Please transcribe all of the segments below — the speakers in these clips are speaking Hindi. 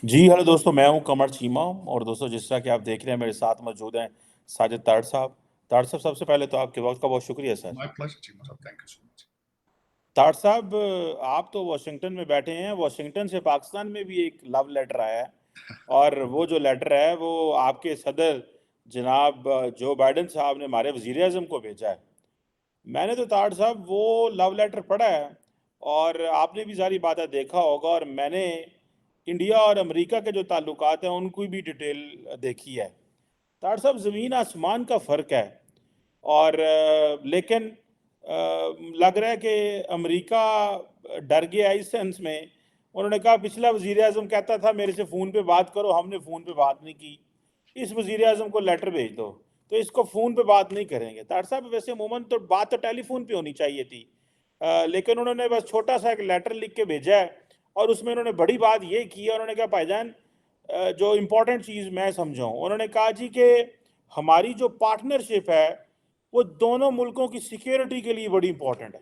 जी, हेलो दोस्तों, मैं हूँ कमर चीमा और दोस्तों जिस तरह कि आप देख रहे हैं मेरे साथ मौजूद हैं साजिद ताड़ साहब। ताड़ साहब सबसे पहले तो आपके वक़्त का बहुत शुक्रिया sir. My pleasure, Chima sir. Thank you so much. ताड़ साहब आप तो वाशिंगटन में बैठे हैं, वाशिंगटन से पाकिस्तान में भी एक लव लेटर आया है और वो जो लेटर है वो आपके सदर जनाब जो बाइडेन साहब ने हमारे वज़ीर-ए-आज़म को भेजा है। मैंने तो ताड़ साहब वो लव लेटर पढ़ा है और आपने भी सारी बातें देखा होगा और मैंने इंडिया और अमेरिका के जो ताल्लुकात हैं उनकी भी डिटेल देखी है। ताड़ साहब ज़मीन आसमान का फ़र्क है और लेकिन लग रहा है कि अमेरिका डर गया इस सेंस में। उन्होंने कहा पिछला वज़ीर आज़म कहता था मेरे से फ़ोन पे बात करो, हमने फ़ोन पे बात नहीं की। इस वज़ीर आज़म को लेटर भेज दो, तो इसको फ़ोन पे बात नहीं करेंगे। ताड़ साहब वैसे अमूमन तो बात तो टेलीफ़ोन पे होनी चाहिए थी। लेकिन उन्होंने बस छोटा-सा एक लेटर लिख के भेजा है और उसमें उन्होंने बड़ी बात ये की है, उन्होंने कहा भाईजान जो इम्पोर्टेंट चीज़ मैं समझा हूँ, उन्होंने कहा जी कि हमारी जो पार्टनरशिप है, वो दोनों मुल्कों की सिक्योरिटी के लिए बड़ी इंपॉर्टेंट है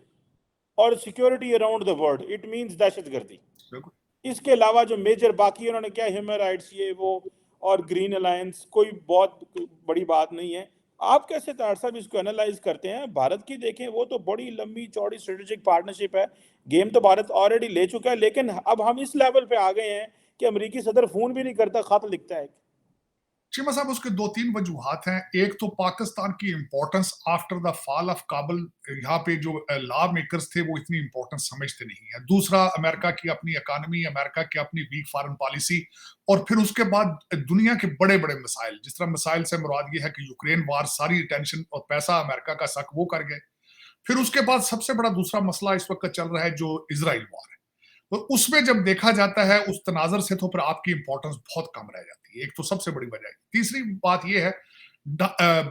और security around the world it means दहशतगर्दी। बिल्कुल। इसके अलावा जो मेजर बाकी उन्होंने क्या ह्यूमन राइट्स ये वो और ग्रीन अलायंस कोई बहुत बड़ी बात नहीं है। आप कैसे तार साहब इसको एनालाइज करते हैं? भारत की देखें वो तो बड़ी लंबी चौड़ी स्ट्रेटेजिक पार्टनरशिप है। गेम तो भारत ऑलरेडी ले चुका है, लेकिन अब हम इस लेवल पे आ गए हैं कि अमेरिकी सदर फ़ोन भी नहीं करता, खत लिखता है। चीमा साहब, उसके 2-3 वजूहात हैं। एक तो पाकिस्तान की importance after the fall of Kabul, यहाँ पे जो लॉ मेकर्स थे वो इतनी इंपॉर्टेंस समझते नहीं है। दूसरा, अमेरिका की अपनी इकोनॉमी, अमेरिका की अपनी वीक फॉरेन पॉलिसी, और फिर उसके बाद दुनिया के बड़े-बड़े मसाइल, जिस तरह मसाइल से मुराद ये है कि यूक्रेन वॉर, सारी अटेंशन और पैसा अमेरिका का सक वो कर गए। फिर उसके बाद सबसे बड़ा दूसरा मसला इस वक्त चल रहा है जो इजराइल वॉर है। तो उसमें जब देखा जाता है उस तनाजर से, तो फिर आपकी इंपॉर्टेंस बहुत कम रह जाती है। एक तो सबसे बड़ी वजह है। तीसरी बात यह है,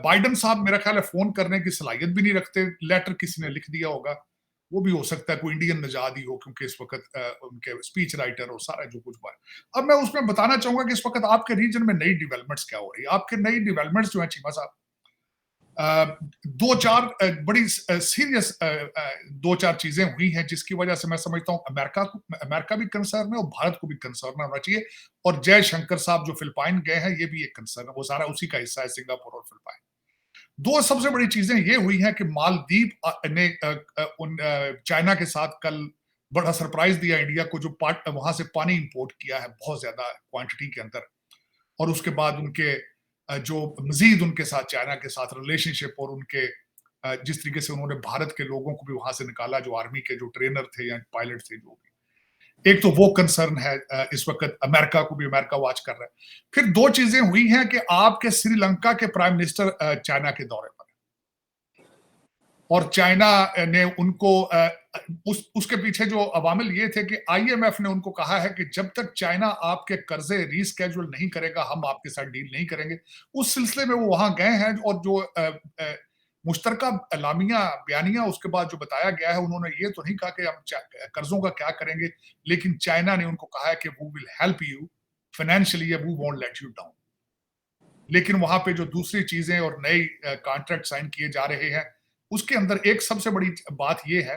बाइडन साहब मेरा ख्याल है फोन करने की सलाहियत भी नहीं रखते। लेटर किसी ने लिख दिया होगा, वो भी हो सकता है कोई इंडियन नजाद ही हो, क्योंकि इस वक्त उनके स्पीच राइटर और सारा जो कुछ हुआ है। अब मैं उसमें बताना चाहूंगा कि इस वक्त आपके रीजन में नई डेवलपमेंट्स क्या हो रही है। आपके नई डेवलपमेंट्स जो है चीमा साहब, दो चार बड़ी सीरियस दो चार चीजें हुई हैं, जिसकी वजह से मैं समझता हूं अमेरिका भी कंसर्न है और भारत को भी कंसर्न होना चाहिए। और जयशंकर साहब जो फिलिपाइन गए हैं, ये भी एक कंसर्न है, वो सारा उसी का हिस्सा है, सिंगापुर और फिलिपाइन। दो सबसे बड़ी चीजें ये हुई हैं कि मालदीव ने चाइना के साथ कल बड़ा सरप्राइज दिया इंडिया को, जो वहां से पानी इंपोर्ट किया है बहुत ज्यादा क्वांटिटी के अंदर। और उसके बाद उनके जो मजीद उनके साथ चाइना के साथ रिलेशनशिप, और उनके जिस तरीके से उन्होंने भारत के लोगों को भी वहां से निकाला, जो आर्मी के जो ट्रेनर थे या पायलट थे, जो भी, एक तो वो कंसर्न है। इस वक्त अमेरिका को भी अमेरिका वॉच कर रहा है। फिर दो चीजें हुई हैं कि आपके श्रीलंका के प्राइम मिनिस्टर चाइना के दौरे पर, और चाइना ने उनको उसके पीछे जो अवामिल ये थे कि आईएमएफ ने उनको कहा है कि जब तक चाइना आपके कर्जे रीस्केड्यूल नहीं करेगा, हम आपके साथ डील नहीं करेंगे। उस सिलसिले में वो वहां गए हैं, और जो मुश्तरका एलामिया बयानिया उसके बाद जो बताया गया है, उन्होंने ये तो नहीं कहा कि हम कर्जों का क्या करेंगे, लेकिन चाइना ने उनको कहा है कि वो will help you financially, we won't let you down. लेकिन वहां पे जो दूसरी चीजें और नए कॉन्ट्रैक्ट साइन किए जा रहे हैं, उसके अंदर एक सबसे बड़ी बात यह है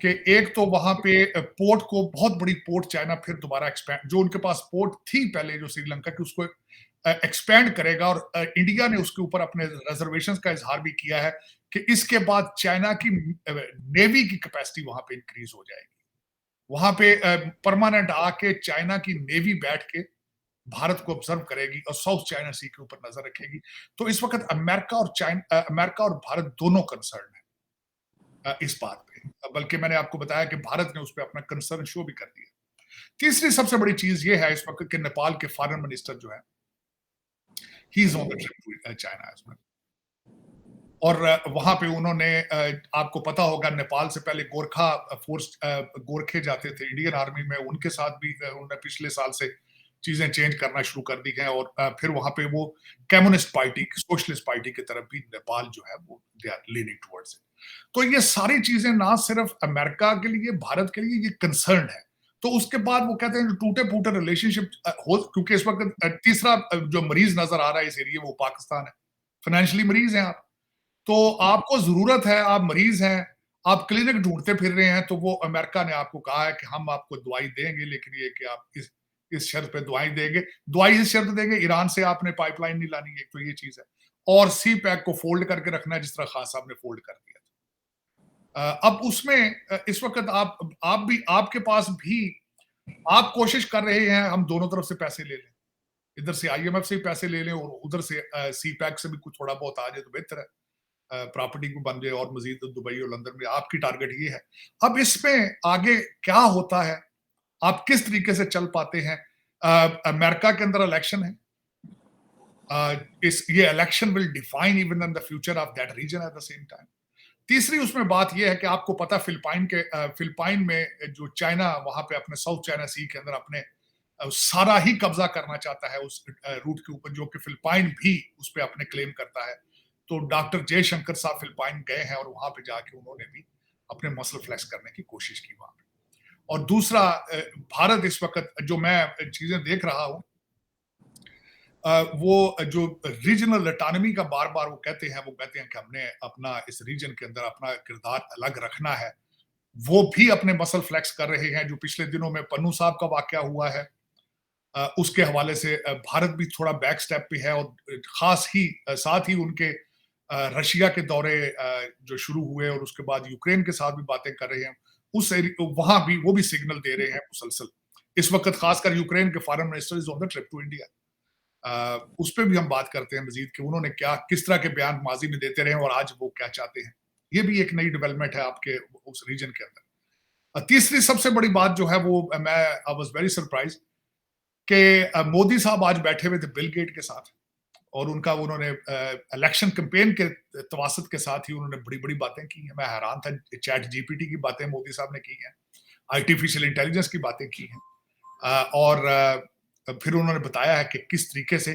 कि एक तो वहां पे पोर्ट को, बहुत बड़ी पोर्ट चाइना फिर दोबारा एक्सपैंड, जो उनके पास पोर्ट थी पहले जो श्रीलंका की, उसको एक्सपैंड करेगा। और इंडिया ने उसके ऊपर अपने रिजर्वेशंस का इजहार भी किया है कि इसके बाद चाइना की नेवी की कैपेसिटी वहां पे इंक्रीज हो जाएगी। वहां पे परमानेंट आके चाइना की नेवी बैठ के भारत को ऑब्जर्व करेगी और साउथ चाइना सी के ऊपर नजर रखेगी। तो इस वक्त अमेरिका और भारत दोनों कंसर्न है इस बात पे, बल्कि मैंने आपको बताया कि भारत ने उस पर अपना कंसर्न शो भी कर दिया। तीसरी सबसे बड़ी चीज ये है इस वक्त के नेपाल के फॉरेन मिनिस्टर जो है, he is on the trip to China as well. और वहां पे उन्होंने, आपको पता होगा, नेपाल से पहले गोरखा फोर्स, गोरखे जाते थे इंडियन आर्मी में, उनके साथ भी उन्होंने पिछले साल से चीजें चेंज करना शुरू कर दी हैं। और फिर वहां पे वो कम्युनिस्ट पार्टी, सोशलिस्ट पार्टी की तरफ भी नेपाल जो है वो they are leaning towards it. तो ये सारी चीजें ना सिर्फ अमेरिका के लिए, भारत के लिए ये कंसर्न है। तो उसके बाद वो कहते हैं जो टूटे फूटे रिलेशनशिप हो, क्योंकि इस वक्त तीसरा जो मरीज नजर आ रहा है इस एरिया, वो पाकिस्तान है। फाइनेंशियली मरीज हैं आप, तो आपको जरूरत है, आप मरीज हैं, आप क्लिनिक ढूंढते फिर रहे हैं, तो वो अमेरिका ने आपको कहा है कि हम आपको दवाई देंगे, लेकिन ये कि आप इस शर्त पे दुआएं देंगे, दुआई इस शर्त देंगे ईरान से आपने पाइपलाइन नहीं लानी, एक तो ये चीज है, और सी पैक को फोल्ड करके रखना है जिस तरह खान साहब ने फोल्ड कर दिया था। अब उसमें इस वक्त आप भी, आपके पास भी, आप कोशिश कर रहे हैं हम दोनों तरफ से पैसे ले लें, इधर से आईएमएफ से भी पैसे ले लें और उधर से सी पैक से भी कुछ थोड़ा बहुत आ जाए तो बेहतर है, प्रॉपर्टी को बन जाए और मजीद दुबई और लंदन में, आपकी टारगेट ये है। अब इसमें आगे क्या होता है, आप किस तरीके से चल पाते हैं। अमेरिका के अंदर इलेक्शन है, इस ये election will define even in the future of that region at the same time. तीसरी उसमें बात यह है कि आपको पता फिलिपाइन में जो चाइना वहां पे अपने साउथ चाइना सी के अंदर अपने सारा ही कब्जा करना चाहता है उस रूट के ऊपर, जो कि फिलिपाइन भी उस पर अपने क्लेम करता है। तो डॉक्टर जयशंकर साहब फिलिपाइन गए हैं और वहां पे जाके उन्होंने भी अपने मसल फ्लेक्स करने की कोशिश की वहां पे। और दूसरा, भारत इस वक्त जो मैं चीजें देख रहा हूं, वो जो रीजनल ऑटोनॉमी का बार बार वो कहते हैं कि हमने अपना इस रीजन के अंदर अपना किरदार अलग रखना है, वो भी अपने मसल फ्लेक्स कर रहे हैं। जो पिछले दिनों में पन्नू साहब का वाकया हुआ है, उसके हवाले से भारत भी थोड़ा बैक स्टेप पे है, और खास ही साथ ही उनके रशिया के दौरे जो शुरू हुए और उसके बाद यूक्रेन के साथ भी बातें कर रहे हैं, वहां भी वो भी सिग्नल दे रहे हैं मुसलसल। इस वक्त खासकर यूक्रेन के foreign minister is on the trip to India, उस पर भी हम बात करते हैं मजीद कि उन्होंने क्या, किस तरह के बयान माजी में देते रहे और आज वो क्या चाहते हैं। ये भी एक नई डेवलपमेंट है आपके उस रीजन के अंदर। तीसरी सबसे बड़ी बात जो है वो, मैं आई वाज वेरी सरप्राइज कि मोदी साहब आज बैठे हुए थे बिल गेट के साथ, और उन्होंने इलेक्शन कैंपेन के तवासत के साथ ही उन्होंने बड़ी बड़ी बातें की हैं। मैं हैरान था, चैट जीपीटी की बातें मोदी साहब ने की हैं, आर्टिफिशियल इंटेलिजेंस की बातें की हैं, और फिर उन्होंने बताया है कि किस तरीके से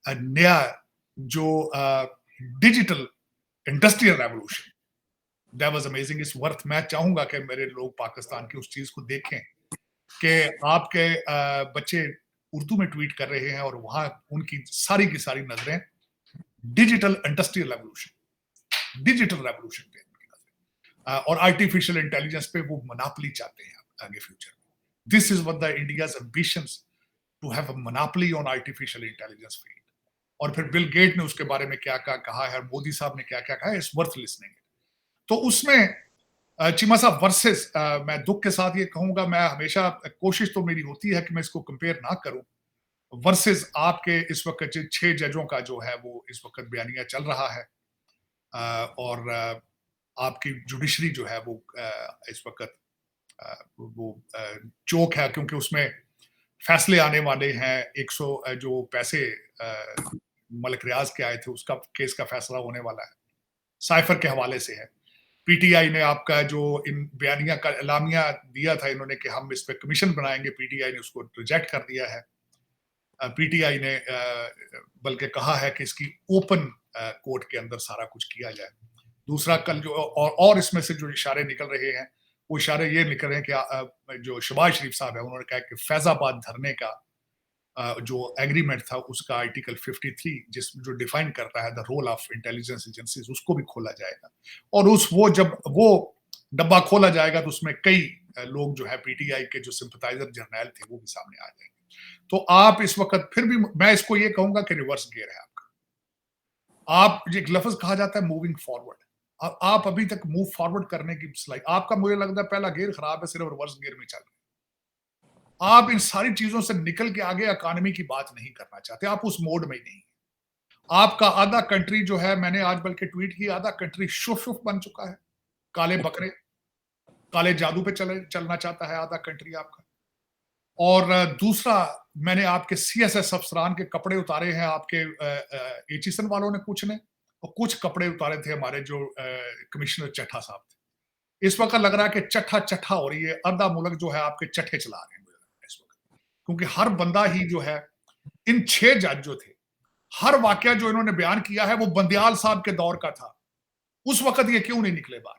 नया जो digital industrial revolution, that was amazing, is worth. मैं चाहूंगा कि मेरे लोग पाकिस्तान की उस चीज को देखें कि आपके बच्चे उर्दू में ट्वीट कर रहे हैं और वहां उनकी सारी की सारी नजरें डिजिटल इंडस्ट्रियल डिजिटल रेवोल्यूशन पे उनकी नजरें, और आर्टिफिशियल इंटेलिजेंस पे वो मोनोपोली चाहते हैं आगे फ्यूचर में। This is what the India's ambitions, to have a monopoly on artificial intelligence field. और फिर बिल गेट ने उसके बारे में क्या क्या कहा है, मोदी साहब ने क्या क्या कहा है, इट्स वर्थ लिसनिंग। तो उसमें चीमा साहब वर्सेस, मैं दुख के साथ ये कहूंगा, मैं हमेशा कोशिश तो मेरी होती है कि मैं इसको कंपेयर ना करूं, वर्सेस आपके इस वक्त 6 जजों का जो है वो इस वक्त बयानिया चल रहा है, और आपकी जुडिशरी जो है वो इस वक्त वो चौक है, क्योंकि उसमें फैसले आने वाले हैं। 100 जो पैसे मलिक रियाज के आए थे उसका केस का फैसला होने वाला है, साइफर के हवाले से है। पीटीआई ने आपका जो इन बयानिया का एलामिया दिया था इन्होंने कि हम इस पे कमीशन बनाएंगे, पीटीआई ने उसको रिजेक्ट कर दिया है। पीटीआई ने बल्कि कहा है कि इसकी ओपन कोर्ट के अंदर सारा कुछ किया जाए। दूसरा, कल जो और इसमें से जो इशारे निकल रहे हैं, वो इशारे ये निकल रहे हैं कि जो शहबाज शरीफ साहब है उन्होंने कहा कि फैजाबाद धरने का जो एग्रीमेंट था उसका आर्टिकल 53 जो डिफाइन करता है the role of intelligence agencies, उसको भी खोला जाएगा। और जब वो डब्बा खोला जाएगा तो उसमें कई लोग जो है पीटीआई के जो सिंपथाइजर जर्नैल थे वो भी सामने आ जाएंगे। तो आप इस वक्त फिर भी, मैं इसको ये कहूंगा कि रिवर्स गियर है आपका। आप, एक लफ्ज कहा जाता है मूविंग फॉरवर्ड, आप अभी तक मूव फॉरवर्ड करने की स्लाइड, आपका मुझे लगता है पहला गियर खराब है, सिर्फ रिवर्स गियर में चल रहे हैं। आप इन सारी चीजों से निकल के आगे इकोनॉमी की बात नहीं करना चाहते, आप उस मोड में ही नहीं। आपका आधा कंट्री जो है, मैंने आज बल्कि ट्वीट किया, आधा कंट्री शुफ बन चुका है, काले बकरे, काले जादू पे चलना चाहता है आधा कंट्री आपका। और दूसरा, मैंने आपके सीएसएस अफसरान के कपड़े उतारे हैं, आपके एचईसन वालों ने कुछ ने, और कुछ कपड़े उतारे थे हमारे जो कमिश्नर चट्ठा साहब थे। इस वक्त लग रहा है कि चट्ठा हो रही है, आधा मुल्क जो है आपके चट्ठे चला रहे हैं इस वक्त, क्योंकि हर बंदा ही जो है, इन 6 जज जो थे, हर वाकया जो इन्होंने बयान किया है वो बंदियाल साहब के दौर का था। उस वक्त ये क्यों नहीं निकले बाहर?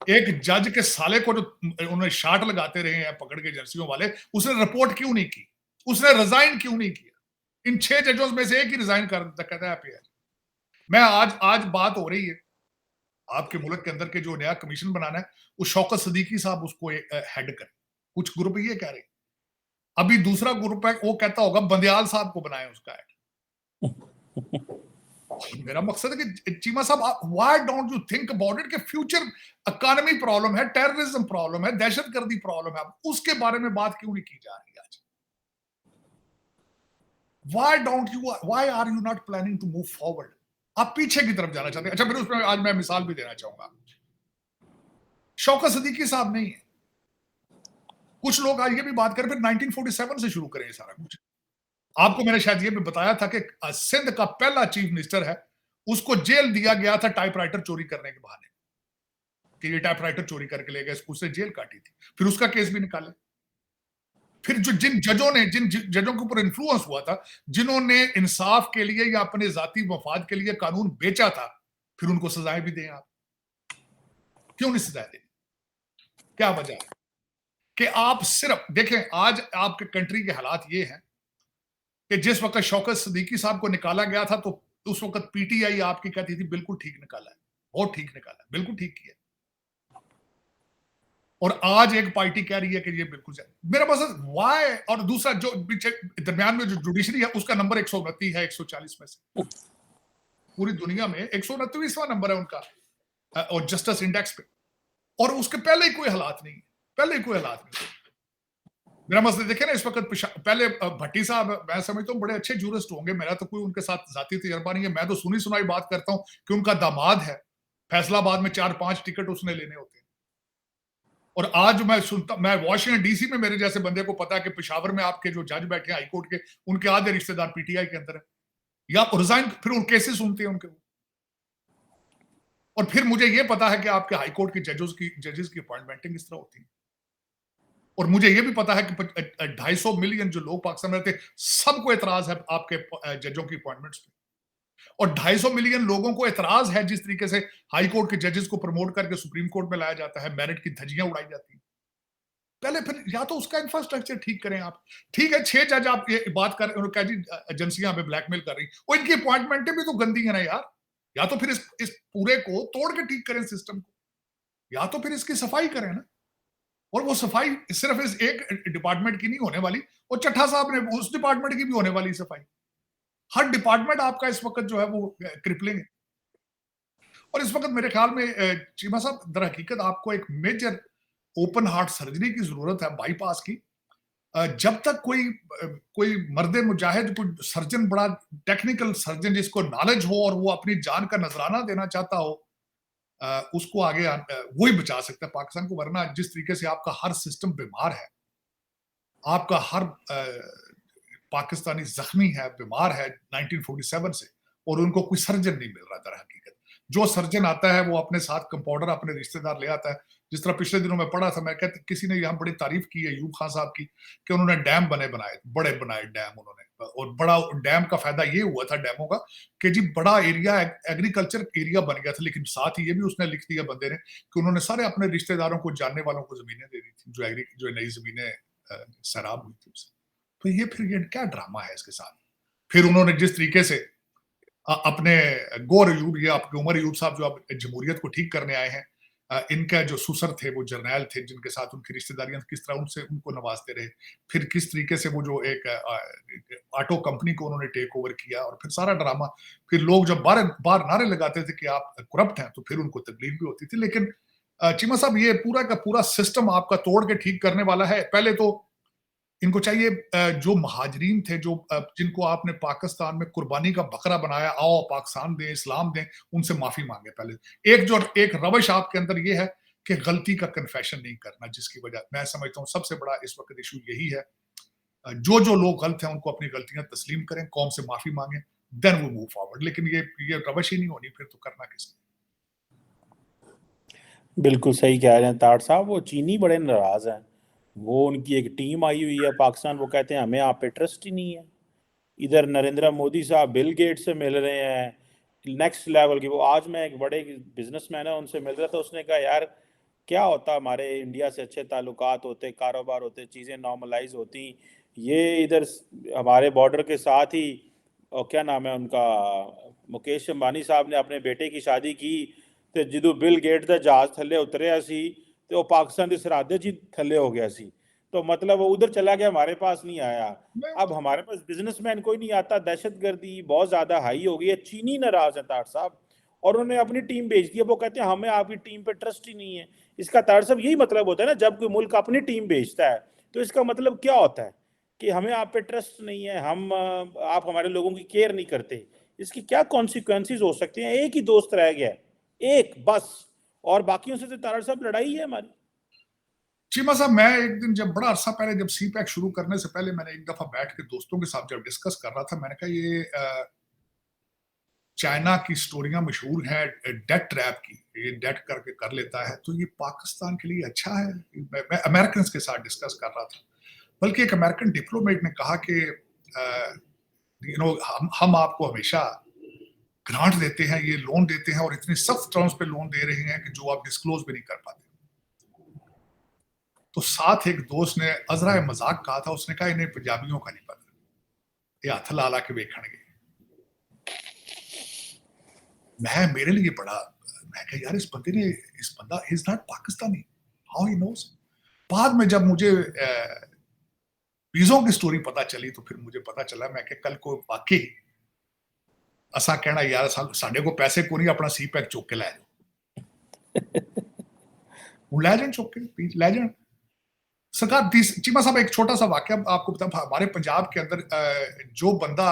एक जज के साले को जो उन्होंने शाट लगाते रहे हैं पकड़ के एजेंसियों वाले, उसने रिपोर्ट क्यों नहीं की? उसने रिजाइन क्यों नहीं किया? इन 6 जजों में से एक ही रिजाइन कर कहता है। मैं आज बात हो रही है आपके मुल्क के अंदर के जो नया कमीशन बनाना है, वो शौकत सदीकी साहब उसको हेड करे। कुछ ग्रुप ये कह रहे अभी दूसरा ग्रुप है, वो कहता होगा बंदयाल साहब को बनाए उसका ऐड। मेरा मकसद है कि चीमा साहब, why don't you think about it कि फ्यूचर इकोनॉमी प्रॉब्लम है, टेररिज्म प्रॉब्लम है, दहशतगर्दी प्रॉब्लम है, उसके बारे में बात क्यों नहीं की जा रही आज? Why are you not planning to move forward? आप पीछे की तरफ जाना चाहते हैं। अच्छा, फिर उसमें आज मैं मिसाल भी देना चाहूंगा। शौकत सिद्दीकी साहब नहीं है। कुछ लोग आज ये भी बात करें, फिर 1947 से शुरू करें सारा कुछ। आपको मैंने शायद ये भी बताया था कि सिंध का पहला चीफ मिनिस्टर है, उसको जेल दिया गया था टाइपराइटर चोरी करने के बहाने, कि ये टाइपराइटर चोरी करके ले गए, उससे जेल काटी थी, फिर उसका केस भी निकाला। फिर जिन जजों के ऊपर इन्फ्लुएंस हुआ था, जिन्होंने इंसाफ के लिए या अपने जाती मफाद के लिए कानून बेचा था, फिर उनको सजाएं भी दें आप। क्यों नहीं सजाएं दें? क्या वजह है कि आप सिर्फ देखें, आज आपके कंट्री के हालात ये हैं कि जिस वक्त शौकत सिद्दीकी साहब को निकाला गया था, तो उस वक्त पीटीआई आपकी कहती थी बिल्कुल ठीक निकाला है, बहुत ठीक निकाला है, बिल्कुल ठीक किया। और आज एक पार्टी कह रही है कि ये बिल्कुल मेरा मकसद वाई। और दूसरा जो पीछे दरमियान में जो जुडिशरी है, उसका नंबर 129 है 140 में से। पूरी दुनिया में 129वां नंबर है उनका और जस्टिस इंडेक्स पे, और उसके पहले ही कोई हालात नहीं, पहले ही कोई हालात नहीं। मेरा मसला देखे ना, इस वक्त पहले भट्टी साहब, मैं समझता हूँ बड़े अच्छे जूरिस्ट होंगे, मेरा तो कोई उनके साथ जाती तजर्बा नहीं है, मैं तो सुनी सुनाई बात करता हूँ कि उनका दामाद है, फैसलाबाद में 4-5 टिकट उसने लेने होते हैं। और आज मैं वाशिंगटन डीसी में, मेरे जैसे बंदे को पता है कि पेशावर में आपके जो जज बैठे हैं हाईकोर्ट के, उनके आधे रिश्तेदार पीटीआई के अंदर है, या रिजाइन, फिर उन केसेस सुनते हैं उनके। और फिर मुझे ये पता है कि आपके हाईकोर्ट के जजेस की अपॉइंटमेंटिंग इस तरह होती है। और मुझे ये भी पता है कि 250 मिलियन जो लोग पाकिस्तान में रहते हैं, सबको एतराज है आपके जजों की अपॉइंटमेंट्स पे। और 250 मिलियन लोगों को एतराज है जिस तरीके से हाई कोर्ट के जजेस को प्रमोट करके सुप्रीम कोर्ट में लाया जाता है, मेरिट की धज्जियां उड़ाई जाती हैं। पहले फिर या तो उसका इंफ्रास्ट्रक्चर ठीक करें आप। ठीक है, 6 जज आप ये बात कर रहे हैं जी एजेंसियां हमें ब्लैकमेल कर रही, और इनकी अपॉइंटमेंटें भी तो गंदी है ना यार। या तो फिर इस पूरे को तोड़ के ठीक करें सिस्टम को, या तो फिर इसकी सफाई करें ना। और वो सफाई सिर्फ इस एक डिपार्टमेंट की नहीं होने वाली, और चट्टा साहब ने उस डिपार्टमेंट की भी होने वाली सफाई। हर डिपार्टमेंट आपका इस वक्त जो है वो क्रिपलिंग है। और इस वक्त मेरे ख्याल में चीमा साहब, दर हकीकत आपको एक मेजर ओपन हार्ट सर्जरी की जरूरत है, बाईपास की। जब तक कोई मर्दे मुजाहिद, कोई सर्जन, बड़ा टेक्निकल सर्जन जिसको नॉलेज हो और वो अपनी जान का नजराना देना चाहता हो, उसको आगे वही बचा सकता है पाकिस्तान को। वरना जिस तरीके से आपका हर सिस्टम बीमार है, आपका हर पाकिस्तानी जख्मी है, बीमार है 1947 से, और उनको कोई सर्जन नहीं मिल रहा दर हकीकत। जो सर्जन आता है वो अपने साथ कंपाउंडर, अपने रिश्तेदार ले आता है। जिस तरह पिछले दिनों में पढ़ा था, मैं कहता, किसी ने यहाँ बड़ी तारीफ की है यूब खान साहब की, कि उन्होंने डैम बनाए, बड़े बनाए डैम उन्होंने। और बड़ा डैम का फायदा ये हुआ था डैमों का कि जी बड़ा एरिया, एग्रीकल्चर एरिया बन गया था। लेकिन साथ ही ये भी उसने लिख दिया बंदे ने कि उन्होंने सारे अपने रिश्तेदारों को, जानने वालों को जमीनें दे दी थी, जो नई जमीनें सैराब हुई थी उससे। तो ये फिर ये क्या ड्रामा है इसके साथ। फिर उन्होंने जिस तरीके से अपने गौर अयूब, ये आपके उमर अयूब साहब जो अब जमहूरियत को ठीक करने आए हैं, इनका जो सुसर थे वो जर्नैल थे, जिनके साथ उनकी रिश्तेदारियां किस तरह उनसे उनको नवाजते रहे। फिर किस तरीके से वो जो एक ऑटो कंपनी को उन्होंने टेक ओवर किया, और फिर सारा ड्रामा। फिर लोग जब बार नारे लगाते थे कि आप करप्ट हैं, तो फिर उनको तकलीफ भी होती थी। लेकिन चीमा साहब, ये पूरा का पूरा सिस्टम आपका तोड़ के ठीक करने वाला है। पहले तो इनको चाहिए, जो महाजरीन थे, जो जिनको आपने पाकिस्तान में कुर्बानी का बकरा बनाया, आओ पाकिस्तान दें, इस्लाम दें, उनसे माफी मांगे पहले। एक रवश आपके अंदर ये है कि गलती का कन्फेशन नहीं करना, जिसकी वजह मैं समझता हूँ सबसे बड़ा इस वक्त इशू यही है। जो लोग गलत हैं उनको अपनी गलतियां तस्लीम करें, कौम से माफी मांगे, देन वो मूव फॉरवर्ड। लेकिन ये रवश ही नहीं होनी, फिर तो करना किसने। बिल्कुल सही कह रहे हैं तार साहब, वो चीनी बड़े नाराज हैं। वो उनकी एक टीम आई हुई है पाकिस्तान, वो कहते हैं हमें आप पे ट्रस्ट ही नहीं है। इधर नरेंद्र मोदी साहब बिल गेट से मिल रहे हैं, नेक्स्ट लेवल की। वो आज मैं एक बड़े बिजनेसमैन है उनसे मिल रहा था, उसने कहा यार क्या होता, हमारे इंडिया से अच्छे ताल्लुकात होते, कारोबार होते, चीज़ें नॉर्मलाइज होती, ये इधर हमारे बॉर्डर के साथ ही, और क्या नाम है उनका, मुकेश अंबानी साहब ने अपने बेटे की शादी की, तो ਜਦੋਂ ਬਿਲ ਗੇਟ ਦਾ ਜਹਾਜ਼ ਥੱਲੇ ਉਤਰਿਆ ਸੀ ਤੇ ਉਹ ਪਾਕਿਸਤਾਨ ਦੀ ਸਰਹੱਦ 'ਚ ਹੀ ਥੱਲੇ ਹੋ ਗਿਆ ਸੀ। तो मतलब वो उधर चला गया, हमारे पास नहीं आया। मैं अब हमारे पास बिजनेसमैन कोई नहीं आता, दहशतगर्दी बहुत ज्यादा हाई हो गई है, चीनी नाराज है तार साहब, और उन्होंने अपनी टीम भेज दी है। वो कहते हैं हमें आपकी टीम पे ट्रस्ट ही नहीं है। इसका तार साहब यही मतलब होता है ना, जब कोई मुल्क अपनी टीम भेजता है तो इसका मतलब क्या होता है कि हमें आप पे ट्रस्ट नहीं है, आप हमारे लोगों की केयर नहीं करते। इसकी क्या कॉन्सिक्वेंसेज हो सकते हैं? एक ही दोस्त रह गया है, एक बस, और बाकियों से तो तारा साहब लड़ाई है हमारी। चीमा साहब, मैं एक दिन जब बड़ा अरसा पहले, जब सी पैक शुरू करने से पहले, मैंने एक दफा बैठ के दोस्तों के साथ जब डिस्कस कर रहा था, मैंने कहा ये चाइना की स्टोरियां मशहूर हैं डेट ट्रैप की, ये डेट करके कर लेता है, तो ये पाकिस्तान के लिए अच्छा है। मैं अमेरिकन के साथ डिस्कस कर रहा था, बल्कि एक अमेरिकन डिप्लोमेट ने कहा कि हम आपको हमेशा ग्रांट देते हैं, ये लोन देते हैं, और इतनी सख्त टर्म्स पे लोन दे रहे हैं कि जो आप डिस्क्लोज भी नहीं कर पाते। तो साथ एक दोस्त ने अजरा मजाक कहा था, उसने कहा इन्हें पंजाबियों का नहीं पता, ये हथ ला ला के वेखणगे। मैं मेरे लिए बड़ा, मैं कहा यार इस बंदा is not Pakistani, how he knows. बाद में जब मुझे वीजों की स्टोरी पता चली तो फिर मुझे पता चला, मैं कि कल को वाकई असा कहना यार साडे को पैसे को नहीं, अपना सी पैक चुक के लै जाओ, लै जान चुक के लै जान। सरकार चीमा साहब, एक छोटा सा वाक्य आपको बता, हमारे पंजाब के अंदर जो बंदा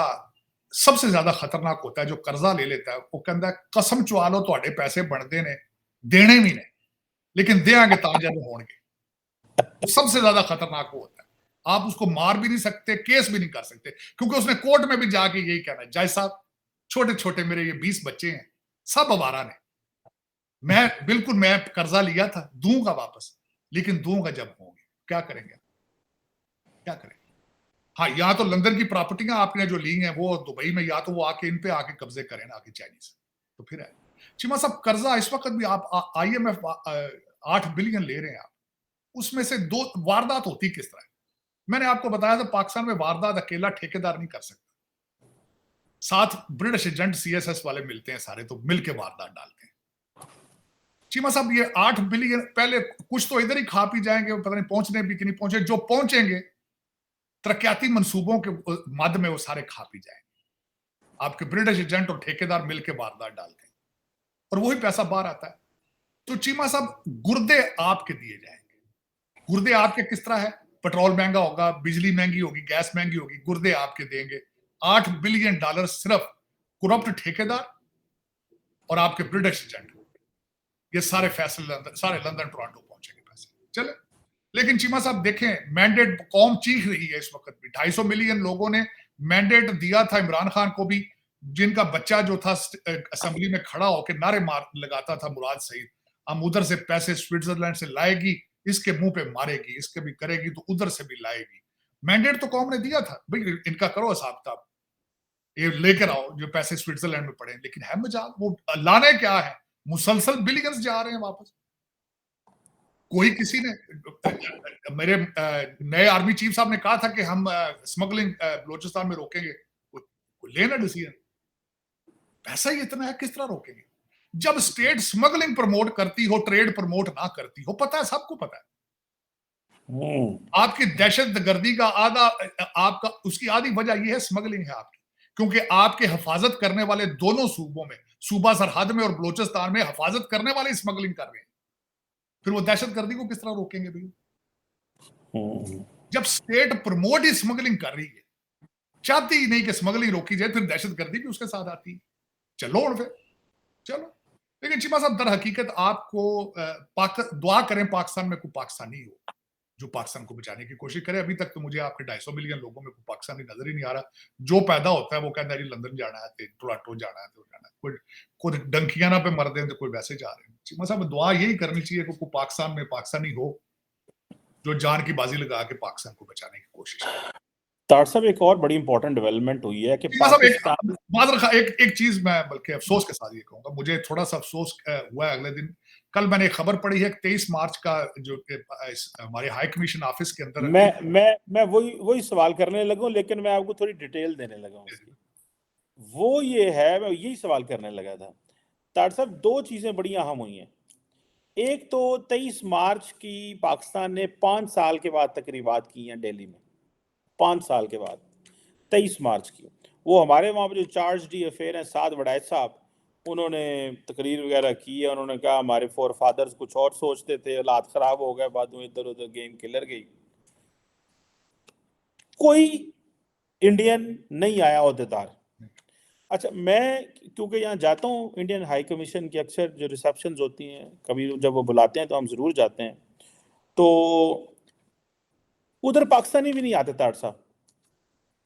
सबसे ज्यादा खतरनाक होता है, जो कर्जा ले लेता है, वो कहता है कसम चुआ लो तुहाडे पैसे बनते ने, देने भी ने, लेकिन देंगे तां जब होणगे। वो सबसे ज्यादा खतरनाक वो होता है। आप उसको मार भी नहीं सकते, केस भी नहीं कर सकते, क्योंकि उसने कोर्ट में भी जाके यही कहना है, जज साहब छोटे छोटे मेरे ये 20 बच्चे हैं, सब अवारा ने, मैं कर्जा लिया था, दूंगा वापस, लेकिन दूंगा जब होंगे। क्या करेंगे, क्या करेंगे? हाँ, यहाँ तो लंदन की प्रॉपर्टियां आपने जो ली हैं वो दुबई में, या तो वो आके इन पे आके कब्जे करें ना, आके चाइनीज, तो फिर है। चिमा साहब, कर्जा इस वक्त भी आप IMF 8 बिलियन ले रहे हैं आप, उसमें से 2 वारदात होती किस तरह है? मैंने आपको बताया था पाकिस्तान में वारदात अकेला ठेकेदार नहीं कर सकता, साथ ब्रिटिश एजेंट CSS वाले मिलते हैं सारे, तो मिलके वारदात डालते हैं। चीमा साहब, ये 8 बिलियन पहले कुछ तो इधर ही खा पी जाएंगे, पता नहीं पहुंचने भी कि नहीं पहुंचे, जो पहुंचेंगे तरक्याती मंसूबों के मद में वो सारे खा पी जाएंगे। आपके ब्रिटिश एजेंट और ठेकेदार मिलकर वारदात डालते हैं और वही पैसा बाहर आता है। तो चीमा साहब, गुर्दे आपके दिए जाएंगे। गुर्दे आपके किस तरह है? पेट्रोल महंगा होगा, बिजली महंगी होगी, गैस महंगी होगी, गुर्दे आपके देंगे। $8 बिलियन सिर्फ करप्ट ठेकेदार और आपके ब्रिटिश एजेंट, ये सारे फैसले सारे लंदन टोरंटो पहुंचेंगे पैसे। चले, लेकिन चीमा साहब देखें, मैंडेट कौम चीख रही है इस वक्त भी। 250 मिलियन लोगों ने मैंडेट दिया था इमरान खान को भी, जिनका बच्चा जो था असेंबली में खड़ा होकर नारे मार लगाता था, मुराद सईद, हम उधर से पैसे स्विट्जरलैंड से लाएगी, इसके मुंह पे मारेगी, इसके भी करेगी तो उधर से भी लाएगी। मैंडेट तो कौम ने दिया था भाई, इनका करो हिसाब किताब, ये लेकर आओ जो पैसे स्विट्जरलैंड में पड़े, लेकिन है मजाक, वो लाने क्या है, मुसलसल बिलियंस जा रहे हैं वापस। कोई किसी ने, मेरे नए आर्मी चीफ साहब ने कहा था कि हम स्मगलिंग बलोचिस्तान में रोकेंगे, लेना डिसीजन, पैसा ही इतना है, किस तरह रोकेंगे? जब स्टेट स्मगलिंग प्रमोट करती हो, ट्रेड प्रमोट ना करती हो, पता है, सबको पता है। आपकी दहशतगर्दी का आपका उसकी आधी वजह यह है स्मगलिंग है आपकी, क्योंकि आपके हिफाजत करने वाले दोनों सूबों में, सूबा सरहद में और बलोचिस्तान में हिफाजत करने वाले स्मगलिंग कर रहे हैं, फिर वो दहशतगर्दी को किस तरह रोकेंगे भैया? जब स्टेट प्रमोट ही स्मगलिंग कर रही है, चाहती ही नहीं कि स्मगलिंग रोकी जाए, फिर दहशतगर्दी भी उसके साथ आती है। चलो और फिर चलो, लेकिन चीमा साहब, दर हकीकत आपको दुआ करें पाकिस्तान में कोई पाकिस्तानी हो जो पाकिस्तान को बचाने की कोशिश करे। अभी तक तो मुझे आपके 250 मिलियन लोगों में कोई पाकिस्तानी नजर ही नहीं आ रहा। जो पैदा होता है वो कहता है जी लंदन जाना है, टोरंटो जाना है, तो जाना है, कोई डंकियाना पे मर दे तो कोई वैसे जा रहे हैं। चीमा साहब, दुआ यही करनी चाहिए कि कोई पाकिस्तान में पाकिस्तानी हो जो जान की बाजी लगा के पाकिस्तान को बचाने की कोशिश करे। तार साहब, एक और बड़ी इंपॉर्टेंट डेवलपमेंट हुई है कि पाकिस्तान, एक चीज मैं बल्कि अफसोस के साथ ये कहूंगा, मुझे थोड़ा सा अफसोस हुआ है अगले दिन, कल मैंने एक खबर पढ़ी है 23 मार्च का जो हमारे हाई कमीशन ऑफिस के अंदर, मैं वही सवाल करने लगा, लेकिन मैं आपको थोड़ी डिटेल देने लगा उसकी। वो ये है, मैं यही सवाल करने लगा था तार साहब, 2 चीजें बड़ी अहम हुई हैं। एक तो 23 मार्च की पाकिस्तान ने 5 साल के बाद तकरीबात की हैं दिल्ली में, 5 साल के बाद, 23 मार्च की। वो हमारे वहाँ पे जो चार्ज डी अफेयर हैं साद वड़ैच साहब, उन्होंने तकरीर वगैरह की है, उन्होंने कहा हमारे फोर फादर्स कुछ और सोचते थे, हालात ख़राब हो गए, बाद में इधर उधर गेम किलर गई। कोई इंडियन नहीं आया अहदेदार। अच्छा, मैं क्योंकि यहाँ जाता हूँ इंडियन हाई कमीशन की अक्सर जो रिसेप्शंस होती हैं, कभी जब वो बुलाते हैं तो हम ज़रूर जाते हैं, तो उधर पाकिस्तानी भी नहीं आते तार साहब,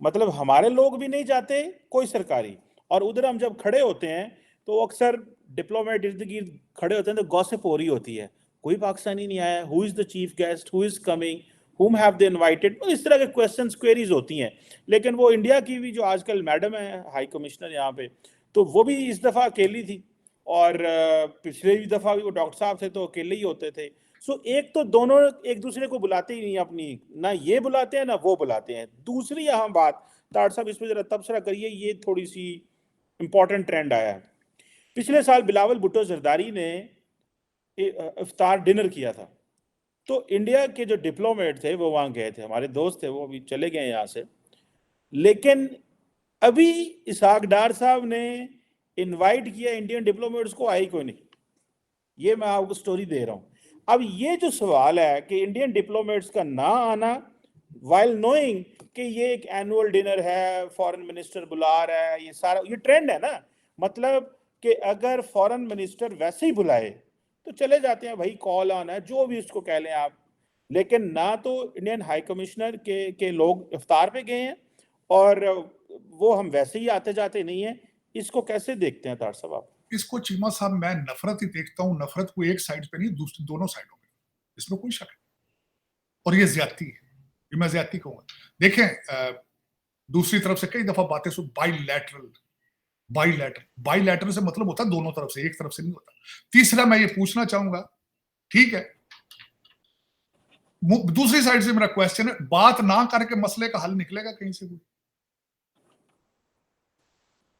मतलब हमारे लोग भी नहीं जाते, कोई सरकारी। और उधर हम जब खड़े होते हैं तो अक्सर डिप्लोमेट इर्द गिर्द खड़े होते हैं तो गॉसिप हो रही होती है, कोई पाकिस्तानी नहीं आया, who is the chief guest, who is coming, whom have they invited, इस तरह के क्वेश्चंस क्वेरीज होती हैं। लेकिन वो इंडिया की भी जो आजकल मैडम है हाई कमिश्नर यहाँ पे, तो वो भी इस दफ़ा अकेली थी, और पिछले भी दफ़ा भी वो डॉक्टर साहब थे तो अकेले ही होते थे। सो एक तो दोनों एक दूसरे को बुलाते ही नहीं, अपनी ना ये बुलाते हैं ना वो बुलाते हैं। दूसरी अहम बात, ताड़ साहब इस पर जरा तबसरा करिए, ये थोड़ी सी इंपॉर्टेंट ट्रेंड आया है। पिछले साल बिलावल भुट्टो जरदारी ने इफ्तार डिनर किया था, तो इंडिया के जो डिप्लोमेट थे वो वहाँ गए थे, हमारे दोस्त थे, वो अभी चले गए यहाँ से। लेकिन अभी इसहाक डार साहब ने इनवाइट किया इंडियन डिप्लोमेट्स को, आई कोई नहीं। ये मैं आपको स्टोरी दे रहा हूँ। अब ये जो सवाल है कि इंडियन डिप्लोमेट्स का ना आना वाइल नोइंग कि ये एक एनुअल डिनर है, फॉरेन मिनिस्टर बुला रहा है, ये सारा ये ट्रेंड है ना, मतलब कि अगर फॉरेन मिनिस्टर वैसे ही बुलाए तो चले जाते हैं भाई, कॉल ऑन है, जो भी उसको कह लें आप। लेकिन ना तो इंडियन हाई कमिश्नर के लोग इफ्तार पे गए हैं, और वो हम वैसे ही आते जाते नहीं हैं। इसको कैसे देखते हैं तार साहब आप? इसको चीमा साहब मैं नफरत ही देखता हूँ, नफरत को एक साइड पे नहीं, दूसरी दोनों साइडों पे, इसमें कोई शक नहीं। और ये ज्यादती है, ये मैं ज्यादती कहूंगा। देखें, दूसरी तरफ से कई दफा बातें सुन, बाईलैटरल, बाईलैटरल से मतलब होता है दोनों तरफ से, एक तरफ से नहीं होता। तीसरा मैं ये पूछना चाहूंगा, ठीक है, दूसरी साइड से मेरा क्वेश्चन है, बात ना करके मसले का हल निकलेगा कहीं से भी?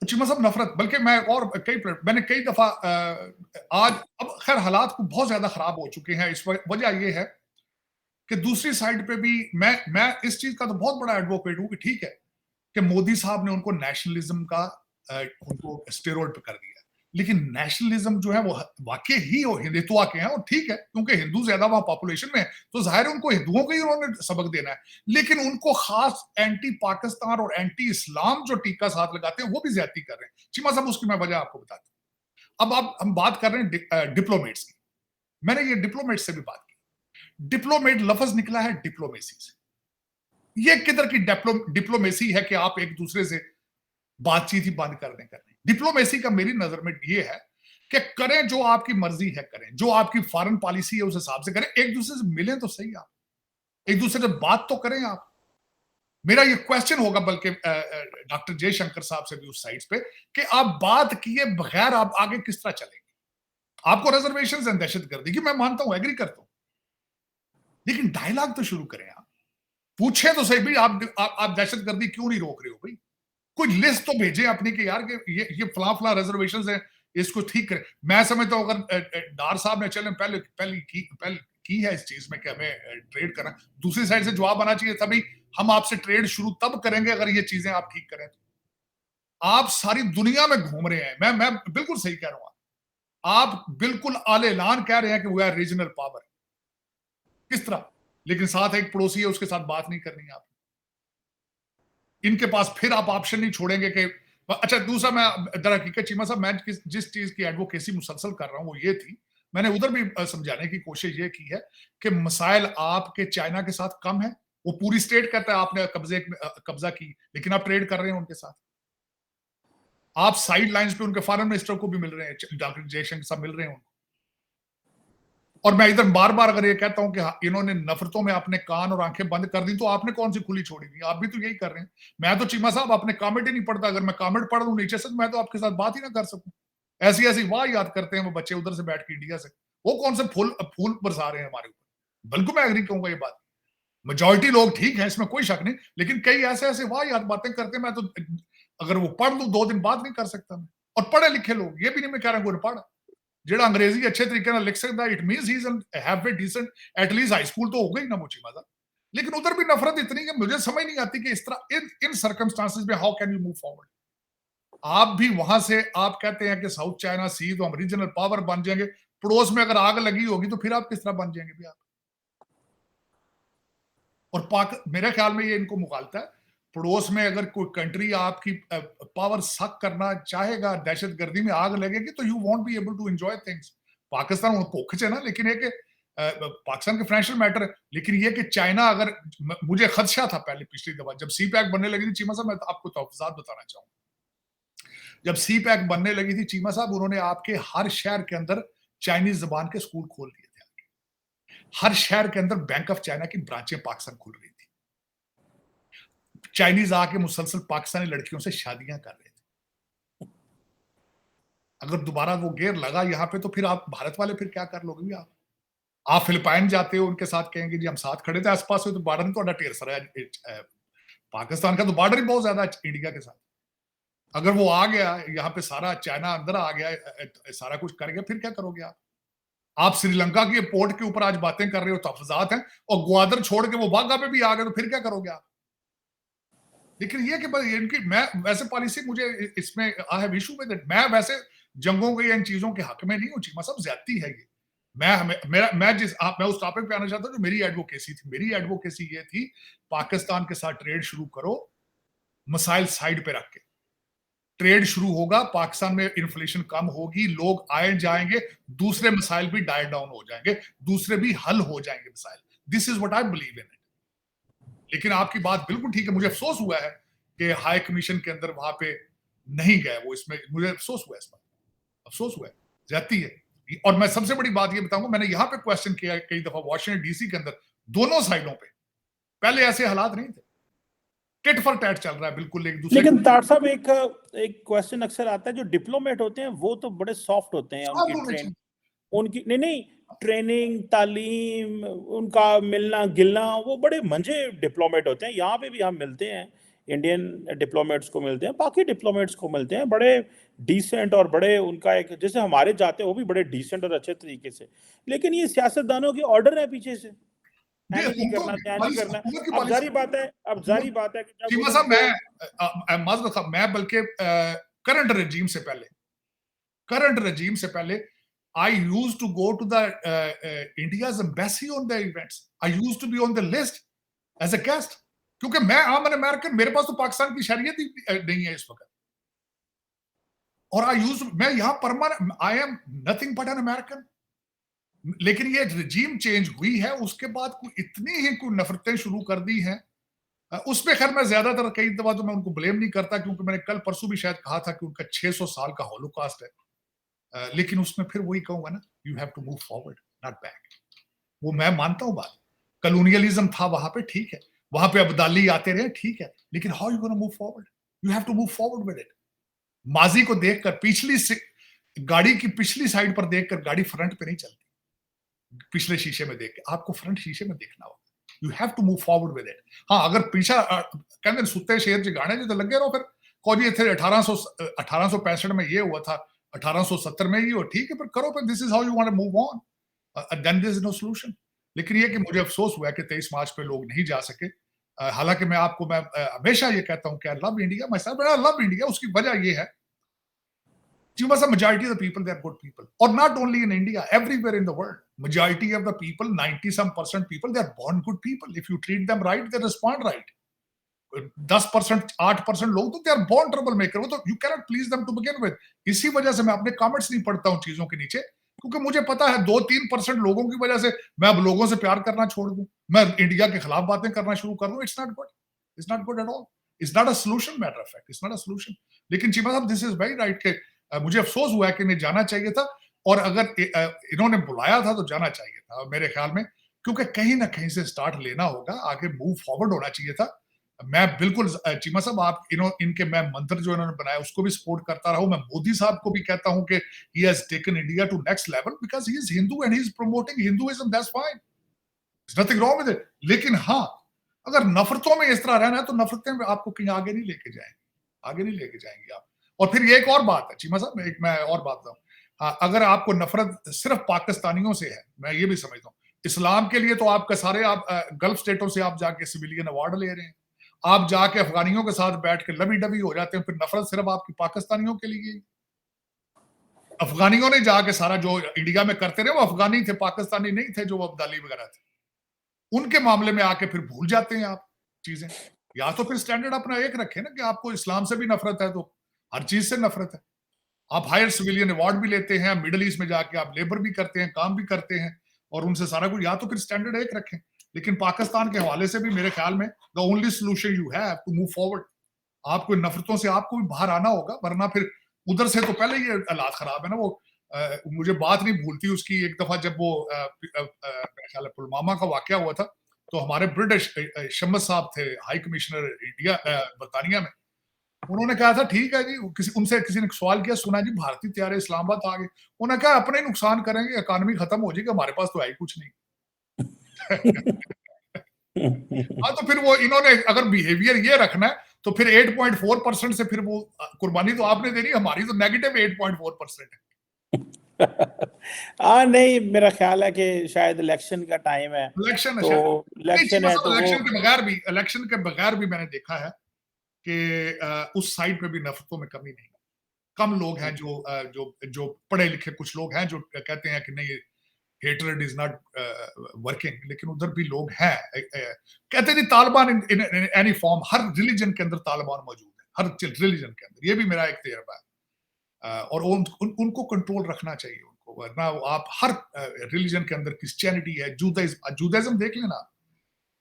चीमा साहब नफरत, बल्कि मैं और मैंने कई दफा आज, अब खैर हालात को बहुत ज्यादा खराब हो चुके हैं, इस वजह ये है कि दूसरी साइड पे भी मैं इस चीज का तो बहुत बड़ा एडवोकेट हूं कि ठीक है कि मोदी साहब ने उनको नेशनलिज्म का उनको स्टेरॉइड पे कर दिया, लेकिन नेशनलिज्म जो है वो वाकई ही वो हिंदुत्व के हैं, और ठीक है क्योंकि हिंदू ज्यादा वहां पॉपुलेशन में है तो जाहिर है उनको हिंदुओं को ही उन्होंने सबक देना है, लेकिन उनको खास एंटी पाकिस्तान और एंटी इस्लाम जो टीका साथ लगाते हैं वो भी ज्यादती कर रहे हैं। चीमा साहब उसकी मैं वजह आपको बताता हूं। अब आप हम बात कर रहे हैं डिप्लोमेट्स की, मैंने ये डिप्लोमेट से भी बात की, डिप्लोमेट लफ्ज निकला है डिप्लोमेसी से। ये किधर की डिप्लोमेसी है कि आप एक दूसरे से बातचीत ही बंद कर दें करने? डिप्लोमेसी का मेरी नजर में ये है कि करें जो आपकी मर्जी है, करें जो आपकी फॉरेन पॉलिसी है उस हिसाब से करें, एक दूसरे से मिलें तो सही, आप एक दूसरे से बात तो करें। आप, मेरा ये क्वेश्चन होगा बल्कि डॉक्टर जयशंकर साहब से भी उस साइड पे कि आप बात किए बगैर आप आगे किस तरह चलेंगे? आपको रिजर्वेशन एंड दहशतगर्दी की मैं मानता हूं, एग्री करता हूं, लेकिन डायलॉग तो शुरू करें। आप पूछे तो सही भाई, आप दहशतगर्दी क्यों नहीं रोक रहे हो भाई? कोई लिस्ट तो भेजे अपनी कि यार कि ये फला फला रिजर्वेशन है, इसको ठीक करें। मैं समझता हूं अगर डार साहब ने चले पहले की है इस चीज में कि हमें ट्रेड करना, दूसरी साइड से जवाब आना चाहिए तभी हम आपसे ट्रेड शुरू तब करेंगे अगर ये चीजें आप ठीक करें तो। आप सारी दुनिया में घूम रहे हैं, मैं बिल्कुल सही कह रहा हूं, आप बिल्कुल आले ऐलान कह रहे हैं कि वो है रीजनल पावर, किस तरह, लेकिन साथ एक पड़ोसी है उसके साथ बात नहीं करनी आप, इनके पास फिर आप ऑप्शन नहीं छोड़ेंगे कि अच्छा। दूसरा, मैं दर हकीकत चीमा साहब मैं जिस चीज की एडवोकेसी मुसलसल कर रहा हूं वो ये थी, मैंने उधर भी समझाने की कोशिश ये की है कि मसाइल आपके चाइना के साथ कम है, वो पूरी स्टेट कहता है आपने कब्जा की, लेकिन आप ट्रेड कर रहे हैं उनके साथ, आप साइड लाइंस पे उनके फॉरेन मिनिस्टर को भी मिल रहे हैं, डॉक्टर जयशंकर साहब मिल रहे हैं उनको। और मैं इधर बार बार अगर ये कहता हूं कि इन्होंने नफरतों में अपने कान और आंखें बंद कर दी, तो आपने कौन सी खुली छोड़ी थी? आप भी तो यही कर रहे हैं। मैं तो चीमा साहब अपने कमेंट ही नहीं पढ़ता, अगर मैं कमेंट पढ़ दूं नीचे से मैं तो आपके साथ बात ही ना कर सकूं। ऐसी ऐसी वाह याद करते हैं वो बच्चे उधर से बैठ के इंडिया से, वो कौन से फूल फूल बरसा रहे हैं हमारे ऊपर। बिल्कुल मैं एग्री कहूंगा ये बात, मेजोरिटी लोग ठीक है इसमें कोई शक नहीं, लेकिन कई ऐसे ऐसे वाह याद बातें करते हैं, मैं तो अगर वो पढ़ लूं 2 दिन बात नहीं कर सकता मैं। और पढ़े लिखे लोग, ये भी नहीं मैं कह रहा हूं पढ़ा, ਜਿਹੜਾ ਅੰਗਰੇਜ਼ੀ अच्छे तरीके ਨਾਲ लिख सकता, it means he is have a decent, at least high school तो हो गई ना वो चीमा साहब। लेकिन उधर भी नफरत इतनी कि मुझे समझ नहीं आती कि इस तरह इन सर्कमस्टांसेस में how can you move forward. आप भी वहां से आप कहते हैं कि साउथ चाइना सी तो हम रीजनल पावर बन जाएंगे, पड़ोस में अगर आग लगी होगी तो फिर आप किस तरह बन जाएंगे भी आप। और पाक मेरे ख्याल में ये इनको मुखालता है, पड़ोस में अगर कोई कंट्री आपकी पावर सक करना चाहेगा, दहशतगर्दी में आग लगेगी तो you won't be able to enjoy things. Pakistan भुख है ना, लेकिन एक पाकिस्तान के फाइनेंशियल मैटर है, लेकिन ये कि चाइना अगर मुझे खदशा था पहले पिछली दफा जब सी पैक बनने लगी थी चीमा साहब, मैं आपको तहफात बताना चाहूंगा। जब सी पैक बनने लगी थी चीमा साहब, उन्होंने आपके हर शहर के अंदर चाइनीज जबान के स्कूल खोल दिए थे। हर शहर के अंदर बैंक ऑफ चाइना की ब्रांचें पाकिस्तान खुल रही थी। चाइनीज आके मुसलसल पाकिस्तानी लड़कियों से शादियां कर रहे थे। अगर दोबारा वो गेयर लगा यहाँ पे तो फिर आप भारत वाले फिर क्या कर लोगे आप फिलिपाइन जाते हो, उनके साथ कहेंगे जी हम साथ खड़े थे, आसपास तो बॉर्डर नहीं तो ढेर सारा है। पाकिस्तान का तो बॉर्डर ही बहुत ज्यादा है इंडिया के साथ। अगर वो आ गया यहाँ पे, सारा चाइना अंदर आ गया, सारा कुछ कर गया, फिर क्या करोगे आप श्रीलंका के पोर्ट के ऊपर आज बातें कर रहे हो, तहफात हैं, और ग्वादर छोड़ के वो वाघा पे भी आ गए तो फिर क्या करोगे आप। लेकिन ये कि इनकी, मैं वैसे पॉलिसी मुझे इसमें I have issue with it. मैं वैसे जंगों के इन चीजों के हक में नहीं हूं चीमा साहब, ज्यादती है ये। मैं उस टॉपिक पे आना चाहता हूं जो मेरी एडवोकेसी थी। मेरी एडवोकेसी ये थी, पाकिस्तान के साथ ट्रेड शुरू करो, मसाइल साइड पे रख के। ट्रेड शुरू होगा, पाकिस्तान में इन्फ्लेशन कम होगी, लोग आए जाएंगे, दूसरे मसाइल भी डाई डाउन हो जाएंगे, दूसरे भी हल हो जाएंगे मसाइल। This is what I believe in it. लेकिन आपकी बात बिल्कुल ठीक है, मुझे अफसोस हुआ है कि हाई कमीशन के अंदर वहां पे नहीं गए वो, इसमें मुझे अफसोस हुआ है, इस बात अफसोस हुआ है, जाती है। और मैं सबसे बड़ी बात ये बताऊंगा, मैंने यहां पे क्वेश्चन किया कई दफा वॉशिंगटन डीसी के अंदर, दोनों साइडों पे पहले ऐसे हालात नहीं थे, टिट फॉर टैट चल रहा है बिल्कुल एक दूसरे। लेकिन तार साहब एक क्वेश्चन अक्सर आता है, जो डिप्लोमेट होते हैं वो तो बड़े सॉफ्ट होते हैं, उनकी नहीं ट्रेनिंग तालीम, उनका मिलना गिलना, वो बड़े मंझे डिप्लोमेट होते हैं। यहाँ पे भी हम मिलते हैं, इंडियन डिप्लोमेट्स को मिलते हैं, बाकी डिप्लोमेट्स को मिलते हैं, बड़े डिसेंट और बड़े, उनका एक जैसे हमारे जाते हैं वो भी बड़े डिसेंट और अच्छे तरीके से। लेकिन ये सियासतदानों के ऑर्डर है पीछे से, नहीं करना, नहीं करना। अब जारी बात है कि जब चीमा साहब मैं बल्कि करंट रेजीम से पहले I used to go to the India's embassy on the events. I used to be on the list as a guest. क्योंकि मैं आम एन अमेरिकन, मेरे पास तो पाकिस्तान की शरीयत ही नहीं है इस वक्त। और मैं यहाँ permanent, I am nothing but an American. लेकिन ये रजीम चेंज हुई है, उसके बाद इतनी ही कोई नफरतें शुरू कर दी हैं। उसमें खैर मैं ज्यादातर कई दफा तो मैं उनको ब्लेम नहीं करता, क्योंकि मैंने कल परसों भी शायद कहा था कि उनका 600 साल का होलोकॉस्ट है। लेकिन उसमें फिर वही कहूंगा ना, you have to move forward not back. वो मैं मानता हूं बात, कॉलोनियलिज्म था वहां पे, ठीक है, वहां पे अब्दाली आते रहे, ठीक है, लेकिन how you gonna move forward? You have to move forward with it. माजी को देखकर, गाड़ी की पिछली साइड पर देखकर गाड़ी फ्रंट पे नहीं चलती, पिछले शीशे में देख के आपको फ्रंट शीशे में देखना होगा। You have to move forward with it. हाँ, अगर पीछा कहते सुते शेर जगाने जो तो लगे रहो, फिर कौन थे 1865 में ये हुआ था, 1870 में ही हो, ठीक है, पर करो, पर this is how you want to move on, then there is no solution. लेकिन ये कि मुझे अफसोस हुआ कि 23 मार्च पे लोग नहीं जा सके। हालांकि मैं हमेशा ये कहता हूं कि I love India, my self, I love India. उसकी वजह ये है, majority of the people, they are good people, or not only in India, everywhere in the world. Majority of the people, 90% people, they are born good people. If you treat them right, they respond right. 10%, 8% लोग तो they are born trouble maker, वो तो you cannot please them to begin with. इसी वजह से मैं अपने कमेंट्स नहीं पढ़ता हूँ चीजों के नीचे, क्योंकि मुझे पता है 2-3% लोगों की वजह से मैं अब लोगों से प्यार करना छोड़ दूं, मैं इंडिया के खिलाफ बातें करना शुरू कर दूं। It's not good at all. It's not a solution, matter of fact, it's not a solution. लेकिन चीमा साहब, दिस इज वेरी राइट के मुझे अफसोस हुआ है कि मैं जाना चाहिए था, और अगर इन्होंने बुलाया था तो जाना चाहिए था मेरे ख्याल में, क्योंकि कहीं ना कहीं से स्टार्ट लेना होगा, आगे मूव फॉरवर्ड होना चाहिए था। मैं बिल्कुल चीमा साहब, आप इनके मैं मंत्र जो इन्होंने बनाया उसको भी सपोर्ट करता रहा हूं। मैं मोदी साहब को भी कहता हूं कि he has taken India to next level, because he is Hindu and he is promoting Hinduism, that's fine, there's nothing wrong with it. लेकिन हाँ, अगर नफरतों में इस तरह रहना है तो नफरतें आपको कहीं आगे नहीं लेके जाएंगी आप। और फिर ये एक और बात है चीमा साहब, मैं और बात बताऊं, अगर आपको नफरत सिर्फ पाकिस्तानियों से है, मैं ये भी समझता हूँ, इस्लाम के लिए तो आपका सारे आप गल्फ स्टेटों से आप जाके सिविलियन अवार्ड ले रहे हैं, आप जाके अफगानियों के साथ बैठ के लवी डबी हो जाते हैं, फिर नफरत सिर्फ आपकी पाकिस्तानियों के लिए। अफगानियों ने जाके सारा जो इंडिया में करते रहे वो अफगानी थे, पाकिस्तानी नहीं थे जो अब्दाली वगैरह थे। उनके मामले में आके फिर भूल जाते हैं आप चीजें। या तो फिर स्टैंडर्ड अपना एक रखें ना कि आपको इस्लाम से भी नफरत है तो हर चीज से नफरत है। आप हायर सिविलियन अवार्ड भी लेते हैं, मिडिल ईस्ट में जाके आप लेबर भी करते हैं, काम भी करते हैं और उनसे सारा कुछ, या तो फिर स्टैंडर्ड एक रखें। लेकिन पाकिस्तान के हवाले से भी मेरे ख्याल में the only solution you have to move forward, आपको नफरतों से आपको भी बाहर आना होगा, वरना फिर उधर से तो पहले ही हालात खराब है ना। वो मुझे बात नहीं भूलती उसकी, एक दफा जब वो मेरे ख्याल है पुलवामा का वाकया हुआ था, तो हमारे ब्रिटिश शम्स साहब थे हाई कमिश्नर इंडिया बरतानिया में, उन्होंने कहा था ठीक है जी, किसी ने सवाल किया, सुना जी भारतीय तैयारे इस्लामाबाद आ गए, उन्होंने कहा अपने नुकसान करेंगे, इकोनॉमी खत्म हो जाएगी, हमारे पास तो है ही कुछ नहीं। हाँ, तो फिर वो इन्होंने अगर बिहेवियर ये रखना है तो फिर 8.4% से फिर वो कुर्बानी तो आपने देनी, हमारी तो नेगेटिव 8.4% है। नहीं, मेरा ख्याल है कि शायद इलेक्शन का टाइम है, इलेक्शन तो इलेक्शन है तो वो इलेक्शन के बगैर भी मैंने देखा है कि उस साइड पे भी नफरतों में कमी नहीं। कम लोग हैं जो पढ़े लिखे कुछ लोग हैं जो कहते हैं कि नहीं हेटरेड इज नॉट वर्किंग, लेकिन उधर भी लोग हैं कहते नहीं Taliban in any form, her religion के अंदर तालिबान मौजूद है, हर रिलीजन के अंदर, ये भी मेरा एक तजर्बा है। और उनको कंट्रोल रखना चाहिए उनको, वरना आप हर रिलीजन के अंदर क्रिश्चियनिटी है, जूदाइज्म देख लेना,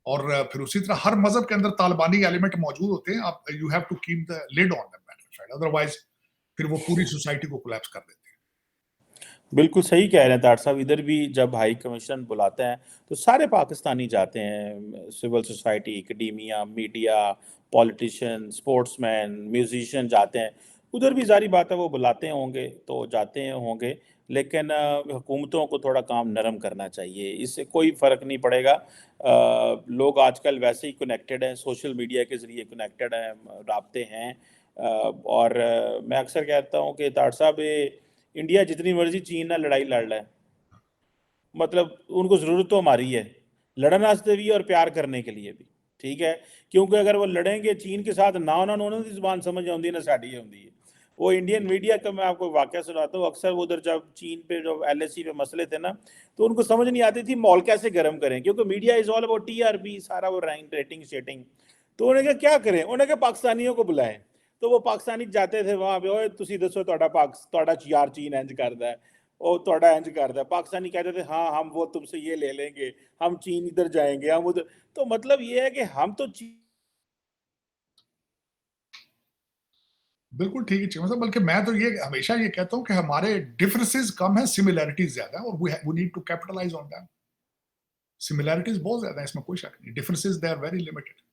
और फिर उसी तरह हर मजहब के अंदर तालिबानी एलिमेंट मौजूद होते हैं। आप you have to keep the lid on that matter, otherwise फिर वो पूरी सोसाइटी को कोलैप्स कर देते हैं। बिल्कुल सही कह रहे हैं तार साहब, इधर भी जब हाई कमीशन बुलाते हैं तो सारे पाकिस्तानी जाते हैं, civil society, academia, media, politician, sportsman, musician जाते हैं। उधर भी जारी बात है वो बुलाते होंगे तो जाते हैं होंगे, लेकिन हुकूमतों को थोड़ा काम नरम करना चाहिए, इससे कोई फ़र्क नहीं पड़ेगा। लोग आजकल वैसे ही कनेक्टेड हैं, सोशल मीडिया के ज़रिए कनेक्टेड हैं, राब्ते हैं। और मैं अक्सर कहता हूँ कि तार साहब इंडिया जितनी मर्जी चीन ना लड़ाई लड़ रहा है, मतलब उनको ज़रूरत तो हमारी है, लड़न वास्ते भी और प्यार करने के लिए भी, ठीक है। क्योंकि अगर वो लड़ेंगे चीन के साथ ना उन्होंने ज़ुबान समझ आती ना साड़ी आती है। वो इंडियन मीडिया का मैं आपको वाकया सुनाता हूँ, अक्सर वो उधर जब चीन पे जो LAC पे मसले थे ना, तो उनको समझ नहीं आती थी मॉल कैसे गर्म करें, क्योंकि media is all about TRP, सारा वो रेटिंग शेटिंग। तो उन्होंने कहा क्या करें, उन्होंने कहा पाकिस्तानियों को बुलाएं। तो वो पाकिस्तानी जाते थे वहाँ पे, ओए तुसी दसो ਤੁਹਾਡਾ यार चीन इंज करता है, ओ ਤੁਹਾਡਾ इंज करता है। पाकिस्तानी कहते थे हाँ हम वो तुमसे ये ले लेंगे, हम चीन इधर जाएंगे, हम उधर। तो मतलब ये है कि हम तो बिल्कुल ठीक है चीमा साहब, बल्कि मैं तो ये हमेशा ये कहता हूँ कि हमारे डिफरेंसेस कम है, सिमिलैरिटीज ज्यादा है, और we need to capitalise on that. Similarities बहुत ज्यादा है, इसमें कोई शक नहीं, differences they are very limited.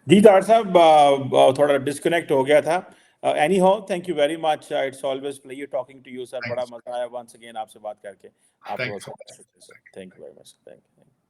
जी तार साहब, थोड़ा डिस्कनेक्ट हो गया था। Anyhow thank you very much, it's always pleasure talking to you sir, बड़ा मजा आया वंस अगेन आपसे बात करके। आप थैंक बहुत you. Thank you very much, thank you.